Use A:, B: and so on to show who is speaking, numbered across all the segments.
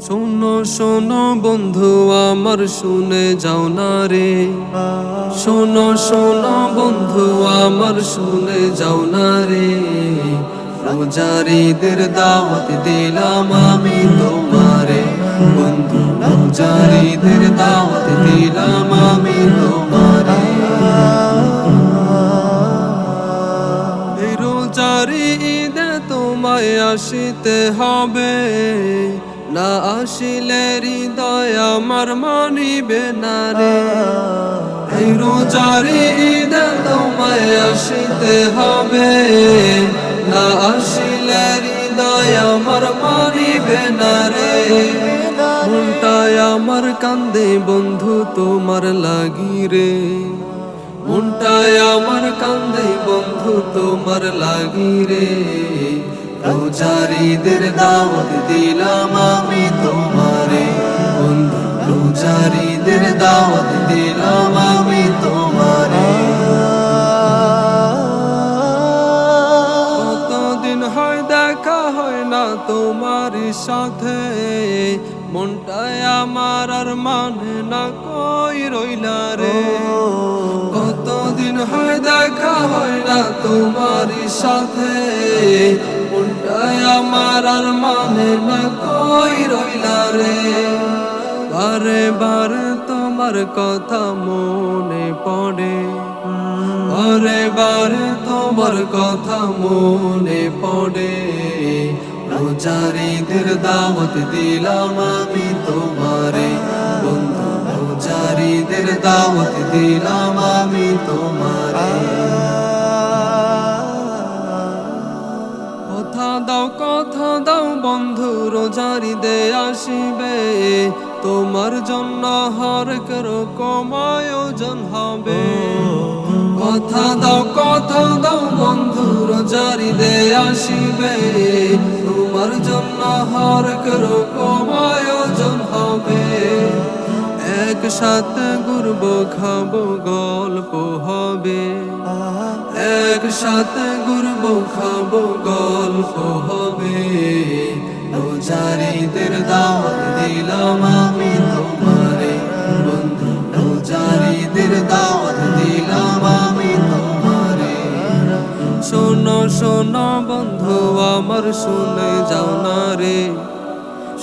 A: শোনো শোনো বন্ধু আমার শুনে যাও না রে, শোনো শোনো বন্ধু আমার শুনে যাও না রে। রোজারিদের দাওয়াত দিলাম আমি তোমারে বন্ধু, রোজারিদের দাওয়াত দিলাম আমি তোমারে। এই রোজারি ঈদে তোমায় আসিতে হবে, না আসিলে হৃদয় আমার মানিবে না রে। এই রোজারি ঈদে তোমায় আসিতে হবে, না আসিলে হৃদয় আমার মানিবে না রে। মনটায় আমার কান্দে বন্ধু তোমার লাগি রে, মনটায় আমার কান্দে বন্ধু তোমার লাগি রে। রোজারিদের দাওয়াত দিলাম আমি তোমারে বন্ধু, রোজারিদের দাওয়াত দিলাম আমি তোমারে। কতদিন হয় দেখা হয় না তোমার সাথে, মনটায় আমার আর মানে না কই রইলা রে। কতদিন হয় দেখা হয় না তোমার সাথে, মনটায় আমার আর মানে না কই রইলা রে। বারে বারে তোমার কথা মনে পড়ে, বারে বারে তোমার কথা মনে পড়ে। রোজারিদের দাওয়াত দিলাম আমি তোমারে বন্ধু, রোজারিদের দাওয়াত দিলাম আমি তোমারে। কথা দাও বন্ধু রোজারিদে আসিবে, তোমার জন্য হরেক রকম আয়োজন হবে। কথা দাও বন্ধু রোজারিদে আসিবে, তোমার জন্য হরেক রকম আয়োজন হবে। একসাথে ঘুরবো খাবো গল্প হবে, একসাথে ঘুরবো খাবো গল্প হবে। রোজারিদের দাওয়াত দিলাম আমি তোমারে বন্ধু, রোজারিদের দাওয়াত দিলাম আমি তোমারে। শোনো শোনো বন্ধু আমার শুনে যাও না রে,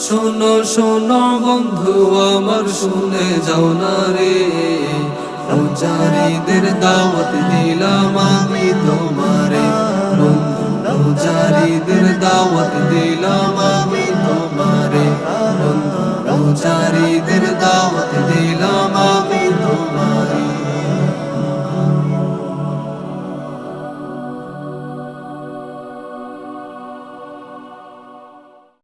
A: শোনো শোনো বন্ধু আমার শুনে যাও না রে। রোজারিদের দাওয়াত দিলাম আমি তোমারে বন্ধু, রোজারিদের দাওয়াত দিলাম আমি তোমারে বন্ধু, রোজারিদের দাওয়াত